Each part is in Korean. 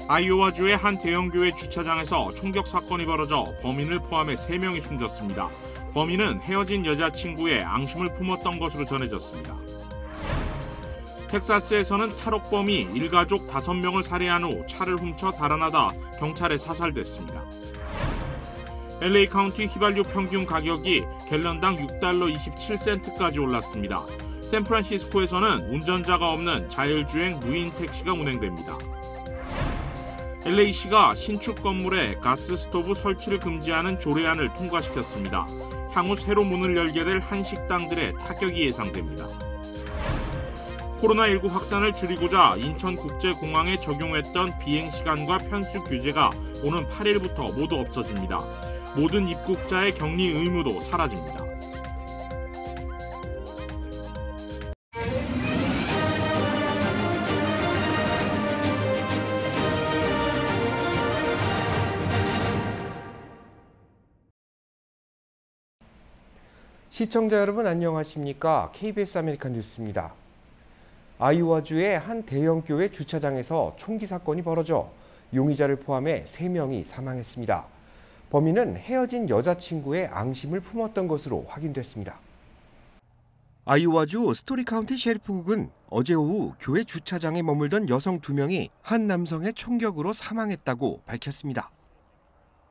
아이오와주의 한 대형교회 주차장에서 총격 사건이 벌어져 범인을 포함해 3명이 숨졌습니다. 범인은 헤어진 여자친구의 앙심을 품었던 것으로 전해졌습니다. 텍사스에서는 탈옥범이 일가족 5명을 살해한 후 차를 훔쳐 달아나다 경찰에 사살됐습니다. LA 카운티 휘발유 평균 가격이 갤런당 $6.27까지 올랐습니다. 샌프란시스코에서는 운전자가 없는 자율주행 무인 택시가 운행됩니다. LA시가 신축 건물에 가스 스토브 설치를 금지하는 조례안을 통과시켰습니다. 향후 새로 문을 열게 될 한식당들의 타격이 예상됩니다. 코로나19 확산을 줄이고자 인천국제공항에 적용했던 비행시간과 편수 규제가 오는 8일부터 모두 없어집니다. 모든 입국자의 격리 의무도 사라집니다. 시청자 여러분 안녕하십니까? KBS 아메리칸 뉴스입니다. 아이오와주의 한 대형 교회 주차장에서 총기 사건이 벌어져 용의자를 포함해 3명이 사망했습니다. 범인은 헤어진 여자친구의 앙심을 품었던 것으로 확인됐습니다. 아이오와주 스토리 카운티 셰리프국은 어제 오후 교회 주차장에 머물던 여성 2명이 한 남성의 총격으로 사망했다고 밝혔습니다.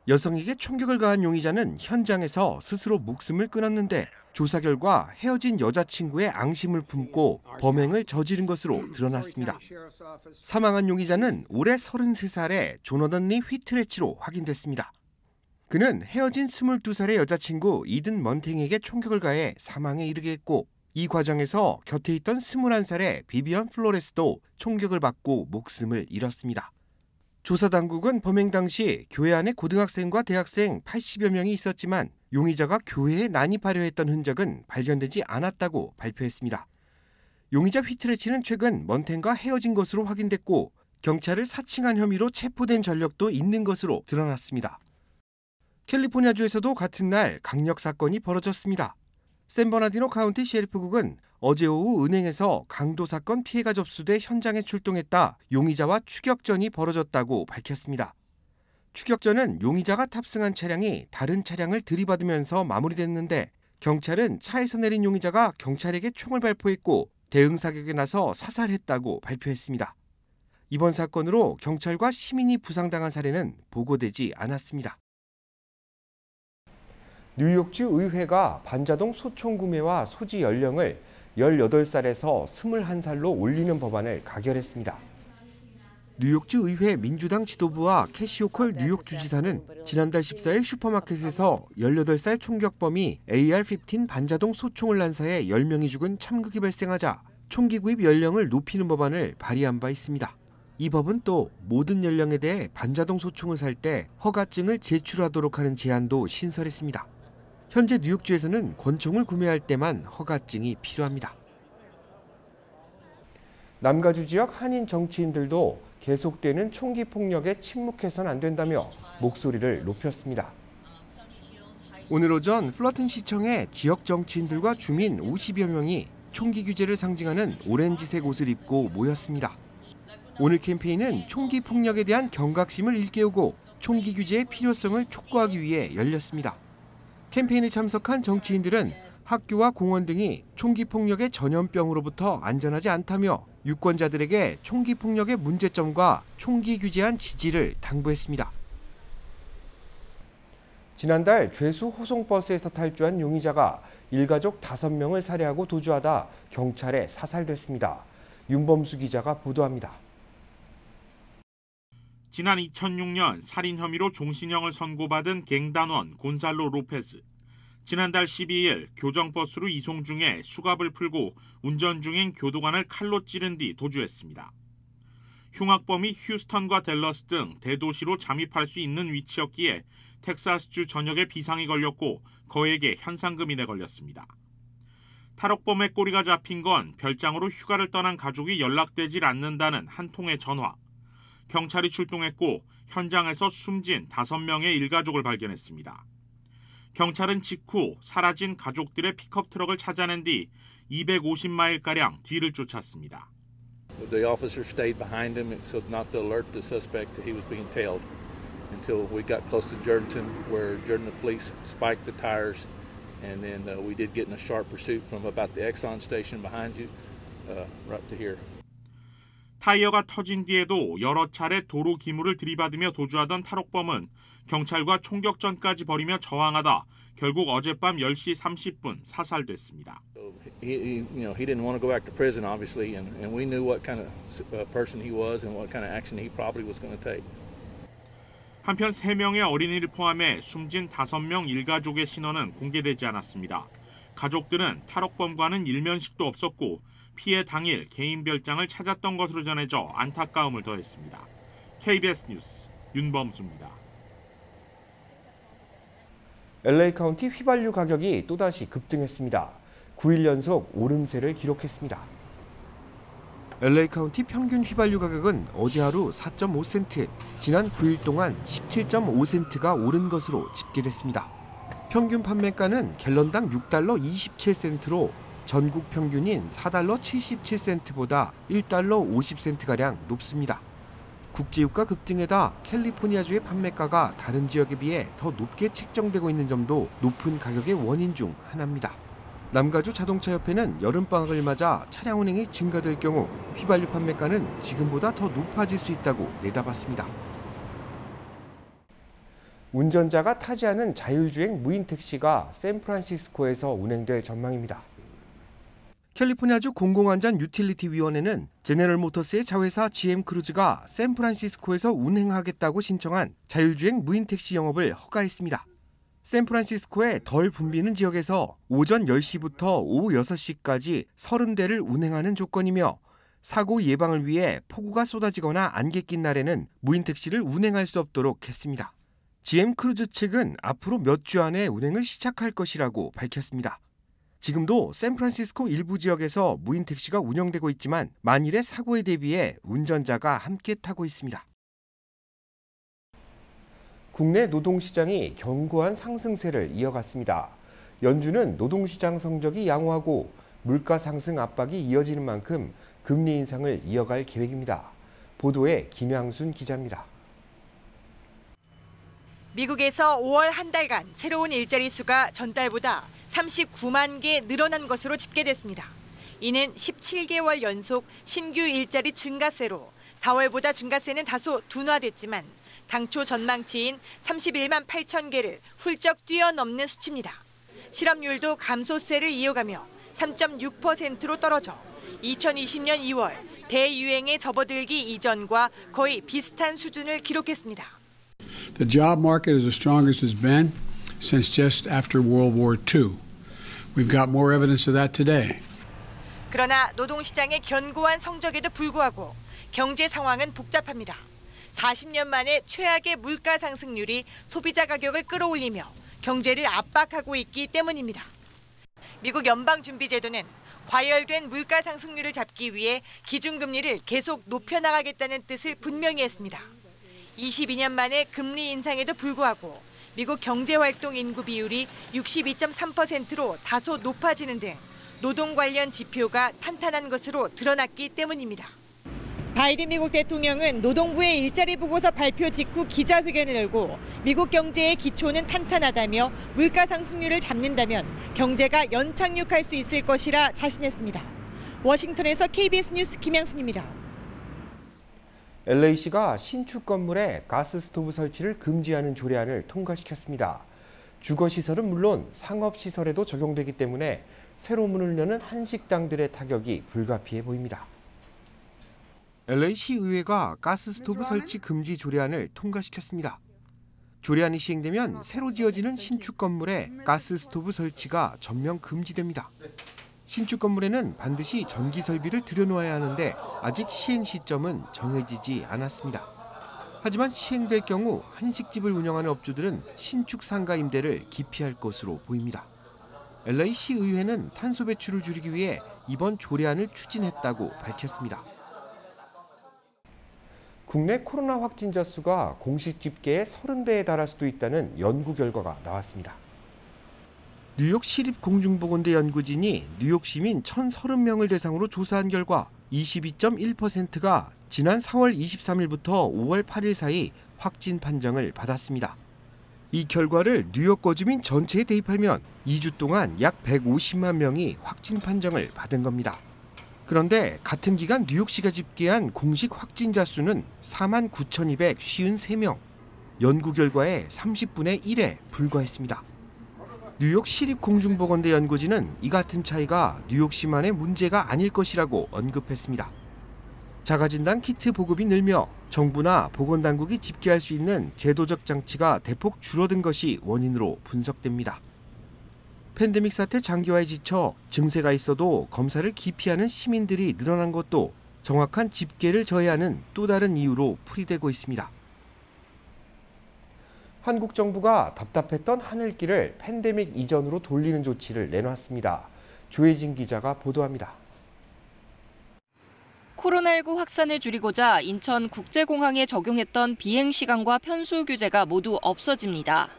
여성에게 총격을 가한 용의자는 현장에서 스스로 목숨을 끊었는데 조사 결과 헤어진 여자친구의 앙심을 품고 범행을 저지른 것으로 드러났습니다. 사망한 용의자는 올해 33살의 조너던 리 휘트레치로 확인됐습니다. 그는 헤어진 22살의 여자친구 이든 먼탱에게 총격을 가해 사망에 이르게 했고 이 과정에서 곁에 있던 21살의 비비언 플로레스도 총격을 받고 목숨을 잃었습니다. 조사 당국은 범행 당시 교회 안에 고등학생과 대학생 80여 명이 있었지만 용의자가 교회에 난입하려 했던 흔적은 발견되지 않았다고 발표했습니다. 용의자 휘트레치는 최근 먼텐과 헤어진 것으로 확인됐고 경찰을 사칭한 혐의로 체포된 전력도 있는 것으로 드러났습니다. 캘리포니아주에서도 같은 날 강력 사건이 벌어졌습니다. 샌버나디노 카운티 셰리프국은 어제 오후 은행에서 강도 사건 피해가 접수돼 현장에 출동했다 용의자와 추격전이 벌어졌다고 밝혔습니다. 추격전은 용의자가 탑승한 차량이 다른 차량을 들이받으면서 마무리됐는데 경찰은 차에서 내린 용의자가 경찰에게 총을 발포했고 대응 사격에 나서 사살했다고 발표했습니다. 이번 사건으로 경찰과 시민이 부상당한 사례는 보고되지 않았습니다. 뉴욕주 의회가 반자동 소총 구매와 소지 연령을 18살에서 21살로 올리는 법안을 가결했습니다. 뉴욕주 의회 민주당 지도부와 캐시 호컬 뉴욕 주지사는 지난달 14일 슈퍼마켓에서 18살 총격범이 AR-15 반자동 소총을 난사해 10명이 죽은 참극이 발생하자 총기 구입 연령을 높이는 법안을 발의한 바 있습니다. 이 법은 또 모든 연령에 대해 반자동 소총을 살 때 허가증을 제출하도록 하는 제한도 신설했습니다. 현재 뉴욕주에서는 권총을 구매할 때만 허가증이 필요합니다. 남가주 지역 한인 정치인들도 계속되는 총기 폭력에 침묵해서는 안 된다며 목소리를 높였습니다. 오늘 오전 플러튼 시청에 지역 정치인들과 주민 50여 명이 총기 규제를 상징하는 오렌지색 옷을 입고 모였습니다. 오늘 캠페인은 총기 폭력에 대한 경각심을 일깨우고 총기 규제의 필요성을 촉구하기 위해 열렸습니다. 캠페인에 참석한 정치인들은 학교와 공원 등이 총기 폭력의 전염병으로부터 안전하지 않다며 유권자들에게 총기 폭력의 문제점과 총기 규제안 지지를 당부했습니다. 지난달 죄수 호송버스에서 탈주한 용의자가 일가족 5명을 살해하고 도주하다 경찰에 사살됐습니다. 윤범수 기자가 보도합니다. 지난 2006년 살인 혐의로 종신형을 선고받은 갱단원 곤살로 로페즈. 지난달 12일 교정버스로 이송 중에 수갑을 풀고 운전 중인 교도관을 칼로 찌른 뒤 도주했습니다. 흉악범이 휴스턴과 댈러스 등 대도시로 잠입할 수 있는 위치였기에 텍사스주 전역에 비상이 걸렸고 거액의 현상금이 내걸렸습니다. 탈옥범의 꼬리가 잡힌 건 별장으로 휴가를 떠난 가족이 연락되질 않는다는 한 통의 전화. 경찰이 출동했고 현장에서 숨진 5명의 일가족을 발견했습니다. 경찰은 직후 사라진 가족들의 픽업 트럭을 찾아낸 뒤 250마일가량 뒤를 쫓았습니다. The officer stayed behind him so not to alert the suspect that he was being tailed until we got close to Jourdanton, where Jourdanton police spiked the tires, and then we did get in a sharp pursuit from about the Exxon station behind you, right to here. 타이어가 터진 뒤에도 여러 차례 도로 기물을 들이받으며 도주하던 탈옥범은 경찰과 총격전까지 벌이며 저항하다 결국 어젯밤 10시 30분 사살됐습니다. He didn't want to go back to prison, obviously, and we knew what kind of person he was and what kind of action he probably was going to take. 한편 3명의 어린이를 포함해 숨진 5명 일가족의 신원은 공개되지 않았습니다. 가족들은 탈옥범과는 일면식도 없었고 피해 당일 개인 별장을 찾았던 것으로 전해져 안타까움을 더했습니다. KBS 뉴스 윤범수입니다. LA 카운티 휘발유 가격이 또다시 급등했습니다. 9일 연속 오름세를 기록했습니다. LA 카운티 평균 휘발유 가격은 어제 하루 4.5센트, 지난 9일 동안 17.5센트가 오른 것으로 집계됐습니다. 평균 판매가는 갤런당 6달러 27센트로 전국 평균인 4달러 77센트보다 1달러 50센트가량 높습니다. 국제유가 급등에다 캘리포니아주의 판매가가 다른 지역에 비해 더 높게 책정되고 있는 점도 높은 가격의 원인 중 하나입니다. 남가주 자동차협회는 여름방학을 맞아 차량 운행이 증가될 경우 휘발유 판매가는 지금보다 더 높아질 수 있다고 내다봤습니다. 운전자가 타지 않은 자율주행 무인 택시가 샌프란시스코에서 운행될 전망입니다. 캘리포니아주 공공안전 유틸리티 위원회는 제네럴 모터스의 자회사 GM 크루즈가 샌프란시스코에서 운행하겠다고 신청한 자율주행 무인 택시 영업을 허가했습니다. 샌프란시스코의 덜 붐비는 지역에서 오전 10시부터 오후 6시까지 30대를 운행하는 조건이며 사고 예방을 위해 폭우가 쏟아지거나 안개 낀 날에는 무인 택시를 운행할 수 없도록 했습니다. GM 크루즈 측은 앞으로 몇 주 안에 운행을 시작할 것이라고 밝혔습니다. 지금도 샌프란시스코 일부 지역에서 무인 택시가 운영되고 있지만 만일의 사고에 대비해 운전자가 함께 타고 있습니다. 국내 노동시장이 견고한 상승세를 이어갔습니다. 연준은 노동시장 성적이 양호하고 물가 상승 압박이 이어지는 만큼 금리 인상을 이어갈 계획입니다. 보도에 김양순 기자입니다. 미국에서 5월 한 달간 새로운 일자리 수가 전달보다 39만 개 늘어난 것으로 집계됐습니다. 이는 17개월 연속 신규 일자리 증가세로 4월보다 증가세는 다소 둔화됐지만 당초 전망치인 31만 8천 개를 훌쩍 뛰어넘는 수치입니다. 실업률도 감소세를 이어가며 3.6%로 떨어져 2020년 2월 대유행에 접어들기 이전과 거의 비슷한 수준을 기록했습니다. The job market is the strongest it's been since just after World War II. We've got more evidence of that today. 그러나 노동시장의 견고한 성적에도 불구하고 경제 상황은 복잡합니다. 40년 만에 최악의 물가 상승률이 소비자 가격을 끌어올리며 경제를 압박하고 있기 때문입니다. 미국 연방준비제도는 과열된 물가 상승률을 잡기 위해 기준금리를 계속 높여나가겠다는 뜻을 분명히 했습니다. 22년 만에 금리 인상에도 불구하고 미국 경제활동 인구 비율이 62.3%로 다소 높아지는 등 노동 관련 지표가 탄탄한 것으로 드러났기 때문입니다. 바이든 미국 대통령은 노동부의 일자리 보고서 발표 직후 기자회견을 열고 미국 경제의 기초는 탄탄하다며 물가 상승률을 잡는다면 경제가 연착륙할 수 있을 것이라 자신했습니다. 워싱턴에서 KBS 뉴스 김양순입니다. LA시가 신축 건물에 가스 스토브 설치를 금지하는 조례안을 통과시켰습니다. 주거시설은 물론 상업시설에도 적용되기 때문에 새로 문을 여는 한식당들의 타격이 불가피해 보입니다. LA시 의회가 가스 스토브 설치 금지 조례안을 통과시켰습니다. 조례안이 시행되면 새로 지어지는 신축 건물에 가스 스토브 설치가 전면 금지됩니다. 신축 건물에는 반드시 전기 설비를 들여놓아야 하는데 아직 시행 시점은 정해지지 않았습니다. 하지만 시행될 경우 한식집을 운영하는 업주들은 신축 상가 임대를 기피할 것으로 보입니다. LA시 의회는 탄소 배출을 줄이기 위해 이번 조례안을 추진했다고 밝혔습니다. 국내 코로나 확진자 수가 공식 집계의 30배에 달할 수도 있다는 연구 결과가 나왔습니다. 뉴욕 시립공중보건대 연구진이 뉴욕 시민 1,030명을 대상으로 조사한 결과 22.1%가 지난 4월 23일부터 5월 8일 사이 확진 판정을 받았습니다. 이 결과를 뉴욕 거주민 전체에 대입하면 2주 동안 약 150만 명이 확진 판정을 받은 겁니다. 그런데 같은 기간 뉴욕시가 집계한 공식 확진자 수는 49,253명, 연구 결과의 30분의 1에 불과했습니다. 뉴욕 시립공중보건대 연구진은 이 같은 차이가 뉴욕시만의 문제가 아닐 것이라고 언급했습니다. 자가진단 키트 보급이 늘며 정부나 보건당국이 집계할 수 있는 제도적 장치가 대폭 줄어든 것이 원인으로 분석됩니다. 팬데믹 사태 장기화에 지쳐 증세가 있어도 검사를 기피하는 시민들이 늘어난 것도 정확한 집계를 저해하는 또 다른 이유로 풀이되고 있습니다. 한국 정부가 답답했던 하늘길을 팬데믹 이전으로 돌리는 조치를 내놨습니다. 조혜진 기자가 보도합니다. 코로나19 확산을 줄이고자 인천국제공항에 적용했던 비행시간과 편수 규제가 모두 없어집니다.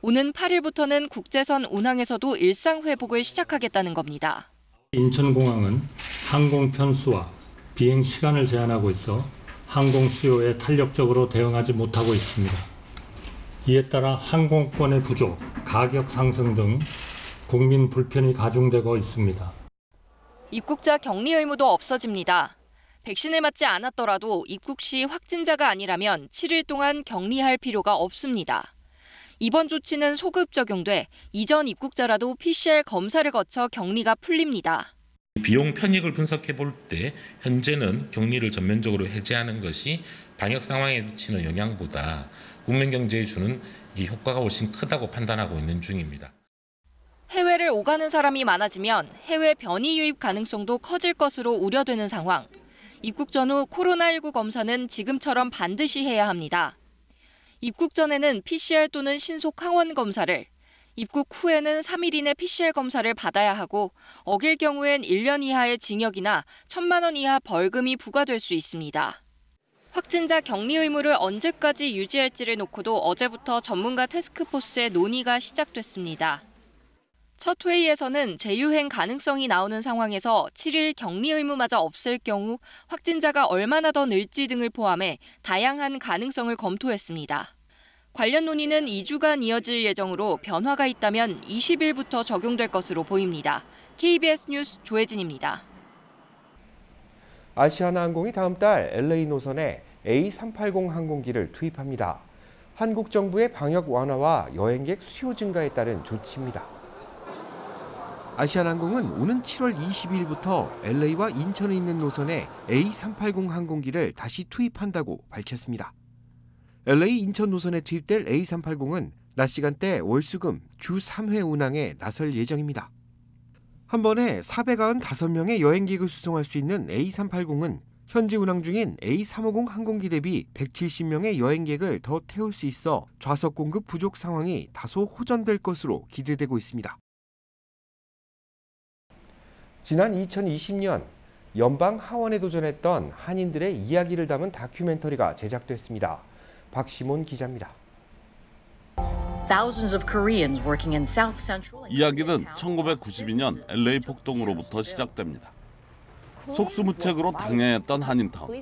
오는 8일부터는 국제선 운항에서도 일상 회복을 시작하겠다는 겁니다. 인천공항은 항공 편수와 비행 시간을 제한하고 있어 항공 수요에 탄력적으로 대응하지 못하고 있습니다. 이에 따라 항공권의 부족, 가격 상승 등 국민 불편이 가중되고 있습니다. 입국자 격리 의무도 없어집니다. 백신을 맞지 않았더라도 입국 시 확진자가 아니라면 7일 동안 격리할 필요가 없습니다. 이번 조치는 소급 적용돼 이전 입국자라도 PCR 검사를 거쳐 격리가 풀립니다. 비용 편익을 분석해 볼 때 현재는 격리를 전면적으로 해제하는 것이 방역 상황에 미치는 영향보다 국민 경제에 주는 이 효과가 훨씬 크다고 판단하고 있는 중입니다. 해외를 오가는 사람이 많아지면 해외 변이 유입 가능성도 커질 것으로 우려되는 상황. 입국 전후 코로나19 검사는 지금처럼 반드시 해야 합니다. 입국 전에는 PCR 또는 신속 항원 검사를, 입국 후에는 3일 이내 PCR 검사를 받아야 하고 어길 경우엔 1년 이하의 징역이나 1,000만 원 이하 벌금이 부과될 수 있습니다. 확진자 격리 의무를 언제까지 유지할지를 놓고도 어제부터 전문가 태스크포스의 논의가 시작됐습니다. 첫 회의에서는 재유행 가능성이 나오는 상황에서 7일 격리 의무마저 없앨 경우 확진자가 얼마나 더 늘지 등을 포함해 다양한 가능성을 검토했습니다. 관련 논의는 2주간 이어질 예정으로 변화가 있다면 20일부터 적용될 것으로 보입니다. KBS 뉴스 조혜진입니다. 아시아나항공이 다음 달 LA 노선에 A380 항공기를 투입합니다. 한국 정부의 방역 완화와 여행객 수요 증가에 따른 조치입니다. 아시아나항공은 오는 7월 22일부터 LA와 인천에 있는 노선에 A380 항공기를 다시 투입한다고 밝혔습니다. LA 인천 노선에 투입될 A380은 낮 시간대 월수금 주 3회 운항에 나설 예정입니다. 한 번에 495명의 여행객을 수송할 수 있는 A380은 현재 운항 중인 A350 항공기 대비 170명의 여행객을 더 태울 수 있어 좌석 공급 부족 상황이 다소 호전될 것으로 기대되고 있습니다. 지난 2020년 연방 하원에 도전했던 한인들의 이야기를 담은 다큐멘터리가 제작됐습니다. 박시몬 기자입니다. 이야기는 1992년 LA 폭동으로부터 시작됩니다. 속수무책으로 당연했던 한인타운.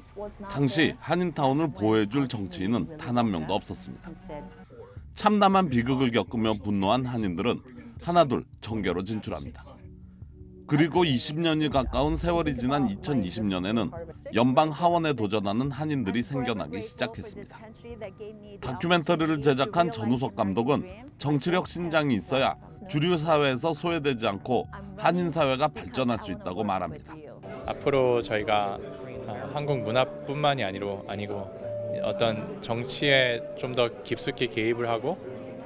당시 한인타운을 보호해줄 정치인은 단 한 명도 없었습니다. 참담한 비극을 겪으며 분노한 한인들은 하나둘 청계로 진출합니다. 그리고 20년이 가까운 세월이 지난 2020년에는 연방 하원에 도전하는 한인들이 생겨나기 시작했습니다. 다큐멘터리를 제작한 전우석 감독은 정치력 신장이 있어야 주류 사회에서 소외되지 않고 한인 사회가 발전할 수 있다고 말합니다. 앞으로 저희가 한국 문화뿐만이 아니고 어떤 정치에 좀 더 깊숙이 개입을 하고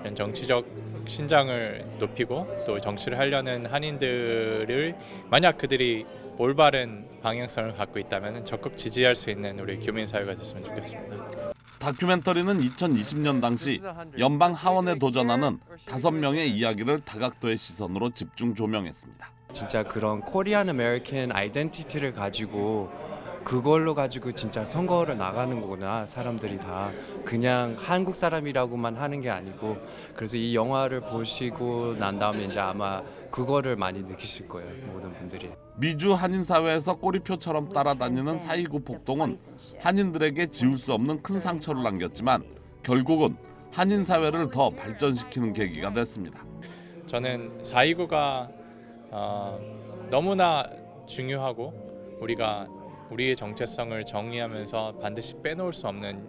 이런 정치적 신장을 높이고 또 정치를 하려는 한인들을 만약 그들이 올바른 방향성을 갖고 있다면 적극 지지할 수 있는 우리 교민 사회가 됐으면 좋겠습니다. 다큐멘터리는 2020년 당시 연방 하원에 도전하는 5명의 이야기를 다각도의 시선으로 집중 조명했습니다. 진짜 그런 코리안 아메리칸 아이덴티티를 가지고 그걸로 가지고 진짜 선거를 나가는 거구나. 사람들이 다 그냥 한국 사람이라고만 하는 게 아니고 그래서 이 영화를 보시고 난 다음에 이제 아마 그거를 많이 느끼실 거예요. 모든 분들이. 미주 한인 사회에서 꼬리표처럼 따라다니는 4.29 폭동은 한인들에게 지울 수 없는 큰 상처를 남겼지만 결국은 한인 사회를 더 발전시키는 계기가 됐습니다. 저는 4.29가 너무나 중요하고 우리가 우리의 정체성을 정의하면서 반드시 빼놓을 수 없는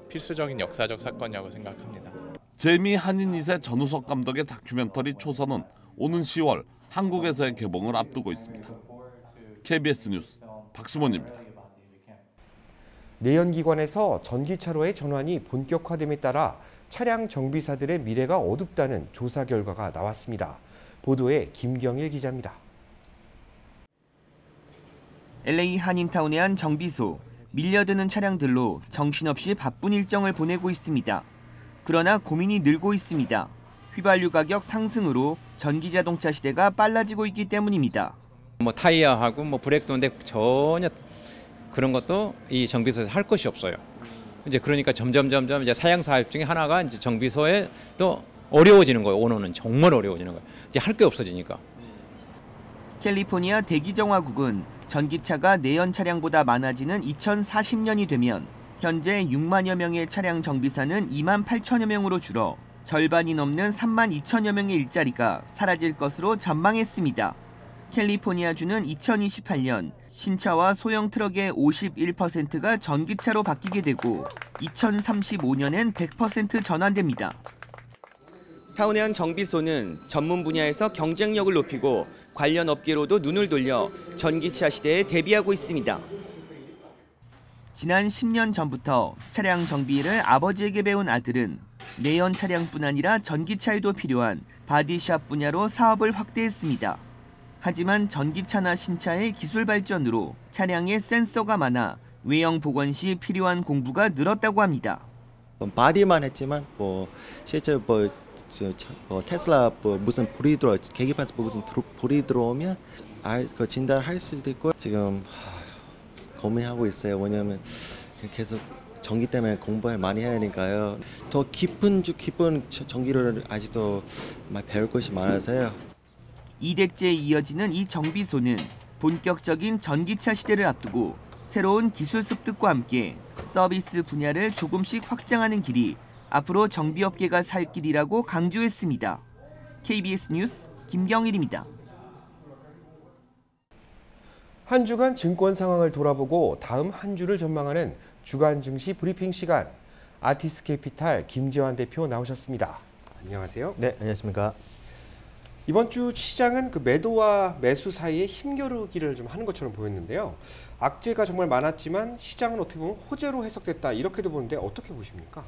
필수적인 역사적 사건이라고 생각합니다. 재미 한인 2세 전우석 감독의 다큐멘터리 초선은 오는 10월 한국에서의 개봉을 앞두고 있습니다. KBS 뉴스 박시몬입니다. 내연기관에서 전기차로의 전환이 본격화됨에 따라 차량 정비사들의 미래가 어둡다는 조사 결과가 나왔습니다. 보도에 김경일 기자입니다. LA 한인타운의 한 정비소. 밀려드는 차량들로 정신없이 바쁜 일정을 보내고 있습니다. 그러나 고민이 늘고 있습니다. 휘발유 가격 상승으로 전기자동차 시대가 빨라지고 있기 때문입니다. 타이어하고 브레이크도인데 전혀 그런 것도 이 정비소에서 할 것이 없어요. 이제 그러니까 점점 이제 사양 사업 중에 하나가 이제 정비소에 또 어려워지는 거예요. 오너는 정말 어려워지는 거예요. 이제 할 게 없어지니까. 캘리포니아 대기정화국은 전기차가 내연 차량보다 많아지는 2040년이 되면 현재 6만여 명의 차량 정비사는 2만 8천여 명으로 줄어 절반이 넘는 3만 2천여 명의 일자리가 사라질 것으로 전망했습니다. 캘리포니아주는 2028년 신차와 소형 트럭의 51%가 전기차로 바뀌게 되고 2035년엔 100% 전환됩니다. 타운의 한 정비소는 전문 분야에서 경쟁력을 높이고 관련 업계로도 눈을 돌려 전기차 시대에 대비하고 있습니다. 지난 10년 전부터 차량 정비를 아버지에게 배운 아들은 내연 차량뿐 아니라 전기차에도 필요한 바디샵 분야로 사업을 확대했습니다. 하지만 전기차나 신차의 기술 발전으로 차량에 센서가 많아 외형 복원 시 필요한 공부가 늘었다고 합니다. 바디만 했지만 실제로 테슬라 무슨 불이 들어 계기판에서 무슨 불이 들어오면 진단할 수도 있고 지금 고민하고 있어요. 왜냐하면 계속 전기 때문에 공부를 많이 해야 하니까요. 더 깊은 전기를 아직도 배울 것이 많아서요. 2대째 이어지는 이 정비소는 본격적인 전기차 시대를 앞두고 새로운 기술 습득과 함께 서비스 분야를 조금씩 확장하는 길이 앞으로 정비업계가 살 길이라고 강조했습니다. KBS 뉴스 김경일입니다. 한 주간 증권 상황을 돌아보고 다음 한 주를 전망하는 주간 증시 브리핑 시간. 아티스 캐피탈 김재환 대표 나오셨습니다. 안녕하세요. 네, 안녕하십니까. 이번 주 시장은 매도와 매수 사이에 힘겨루기를 좀 하는 것처럼 보였는데요. 악재가 정말 많았지만 시장은 어떻게 보면 호재로 해석됐다 이렇게도 보는데 어떻게 보십니까?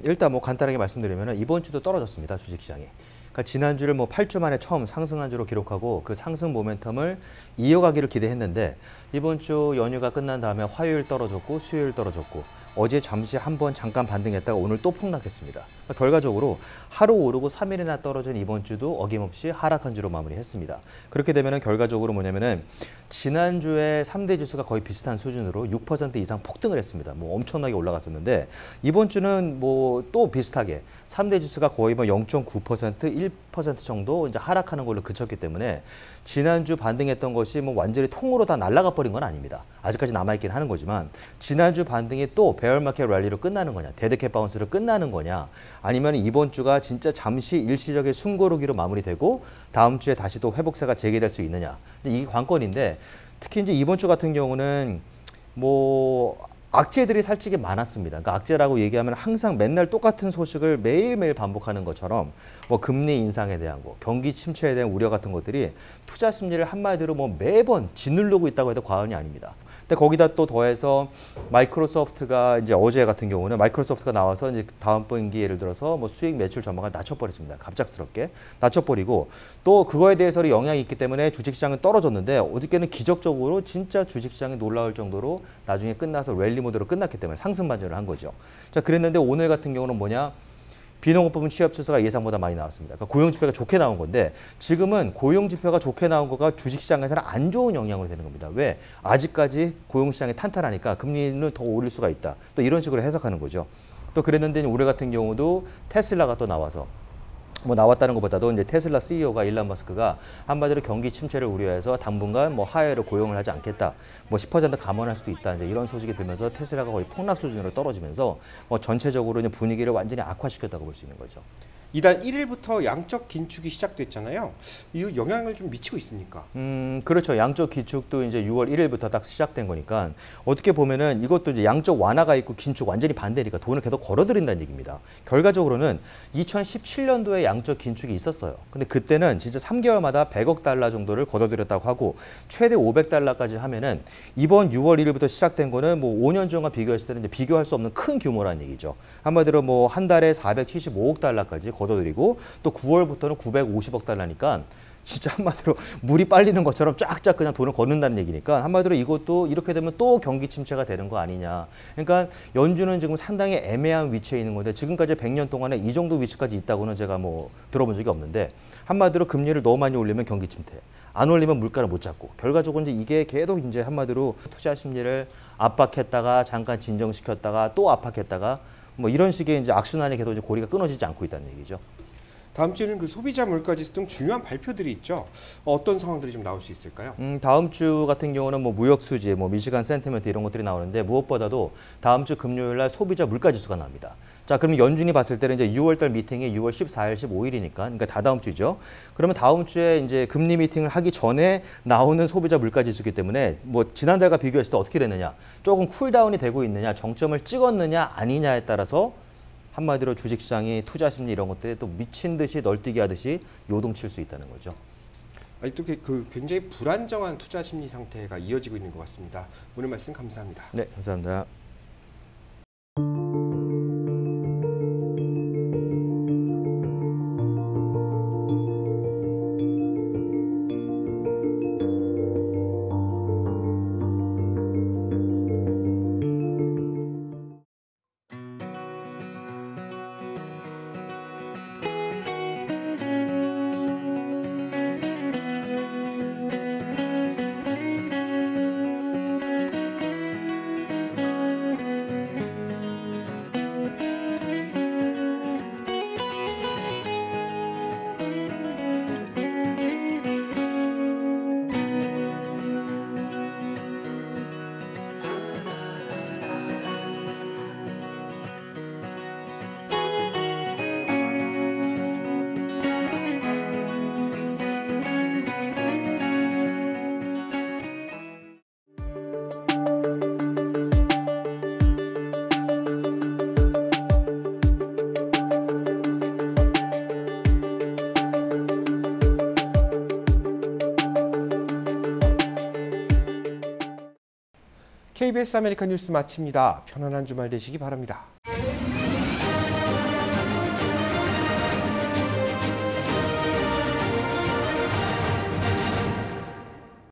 일단 간단하게 말씀드리면 이번 주도 떨어졌습니다. 주식시장이. 그러니까 지난주를 8주 만에 처음 상승한 주로 기록하고 그 상승 모멘텀을 이어가기를 기대했는데 이번 주 연휴가 끝난 다음에 화요일 떨어졌고 수요일 떨어졌고 어제 잠시 한번 잠깐 반등했다가 오늘 또 폭락했습니다. 그러니까 결과적으로 하루 오르고 3일이나 떨어진 이번 주도 어김없이 하락한 주로 마무리했습니다. 그렇게 되면 결과적으로 뭐냐면은 지난주에 3대 지수가 거의 비슷한 수준으로 6% 이상 폭등을 했습니다. 엄청나게 올라갔었는데 이번 주는 또 비슷하게 3대 지수가 거의 0.9%, 1% 정도 이제 하락하는 걸로 그쳤기 때문에 지난주 반등했던 것이 완전히 통으로 다 날아가 버린 건 아닙니다. 아직까지 남아있긴 하는 거지만 지난주 반등이 또 베어마켓 랠리로 끝나는 거냐, 데드캣 바운스로 끝나는 거냐, 아니면 이번 주가 진짜 잠시 일시적인 숨고르기로 마무리되고 다음 주에 다시 또 회복세가 재개될 수 있느냐. 이게 관건인데 특히 이제 이번 주 같은 경우는 악재들이 살찌게 많았습니다. 그러니까 악재라고 얘기하면 항상 맨날 똑같은 소식을 매일매일 반복하는 것처럼 금리 인상에 대한 거, 경기 침체에 대한 우려 같은 것들이 투자 심리를 한마디로 매번 짓누르고 있다고 해도 과언이 아닙니다. 근데 거기다 또 더해서 마이크로소프트가 이제 어제 같은 경우는 마이크로소프트가 나와서 이제 다음 분기 예를 들어서 수익 매출 전망을 낮춰버렸습니다. 갑작스럽게 낮춰버리고 또 그거에 대해서 영향이 있기 때문에 주식시장은 떨어졌는데 어저께는 기적적으로 진짜 주식시장이 놀라울 정도로 나중에 끝나서 랠리 모드로 끝났기 때문에 상승 반전을 한 거죠. 자, 그랬는데 오늘 같은 경우는 뭐냐? 비농업부문 취업 추세가 예상보다 많이 나왔습니다. 그러니까 고용 지표가 좋게 나온 건데 지금은 고용 지표가 좋게 나온 거가 주식시장에서는 안 좋은 영향으로 되는 겁니다. 왜? 아직까지 고용시장이 탄탄하니까 금리는 더 오를 수가 있다. 또 이런 식으로 해석하는 거죠. 또 그랬는데 올해 같은 경우도 테슬라가 또 나와서 뭐 나왔다는 것보다도 이제 테슬라 CEO가 일론 머스크가 한마디로 경기 침체를 우려해서 당분간 뭐 하회로 고용을 하지 않겠다, 뭐 10% 감원할 수도 있다, 이제 이런 소식이 들면서 테슬라가 거의 폭락 수준으로 떨어지면서 뭐 전체적으로 이제 분위기를 완전히 악화시켰다고 볼 수 있는 거죠. 이달 1일부터 양적 긴축이 시작됐잖아요. 이 영향을 좀 미치고 있습니까? 그렇죠. 양적 긴축도 이제 6월 1일부터 딱 시작된 거니까 어떻게 보면은 이것도 이제 양적 완화가 있고 긴축 완전히 반대니까 돈을 계속 걸어들인다는 얘기입니다. 결과적으로는 2017년도에 양적 긴축이 있었어요. 근데 그때는 진짜 3개월마다 100억 달러 정도를 걷어들였다고 하고 최대 500달러까지 하면은 이번 6월 1일부터 시작된 거는 뭐 5년 전과 비교했을 때는 이제 비교할 수 없는 큰 규모라는 얘기죠. 한마디로 뭐 한 달에 475억 달러까지 걷어들이고 또 9월부터는 950억 달러니까 진짜 한마디로 물이 빨리는 것처럼 쫙쫙 그냥 돈을 걷는다는 얘기니까 한마디로 이것도 이렇게 되면 또 경기 침체가 되는 거 아니냐. 그러니까 연준은 지금 상당히 애매한 위치에 있는 건데 지금까지 100년 동안에 이 정도 위치까지 있다고는 제가 뭐 들어본 적이 없는데 한마디로 금리를 너무 많이 올리면 경기 침체, 안 올리면 물가를 못 잡고 결과적으로 이제 이게 계속 이제 한마디로 투자 심리를 압박했다가 잠깐 진정시켰다가 또 압박했다가 뭐 이런 식의 이제 악순환이 계속 이제 고리가 끊어지지 않고 있다는 얘기죠. 다음 주에는 그 소비자 물가지수 등 중요한 발표들이 있죠. 어떤 상황들이 좀 나올 수 있을까요? 다음 주 같은 경우는 뭐 무역 수지, 뭐 미시간 센티멘트 이런 것들이 나오는데 무엇보다도 다음 주 금요일 날 소비자 물가지수가 나옵니다. 자, 그럼 연준이 봤을 때는 이제 6월 달 미팅이 6월 14일, 15일이니까, 그러니까 다다음 주죠. 그러면 다음 주에 이제 금리 미팅을 하기 전에 나오는 소비자 물가지수이기 때문에 뭐 지난달과 비교했을 때 어떻게 됐느냐, 조금 쿨다운이 되고 있느냐, 정점을 찍었느냐 아니냐에 따라서 한마디로 주식시장이 투자 심리 이런 것들이 또 미친 듯이 널뛰기 하듯이 요동칠 수 있다는 거죠. 아직도 그 굉장히 불안정한 투자 심리 상태가 이어지고 있는 것 같습니다. 오늘 말씀 감사합니다. 네, 감사합니다. KBS 아메리칸 뉴스 마칩니다. 편안한 주말 되시기 바랍니다.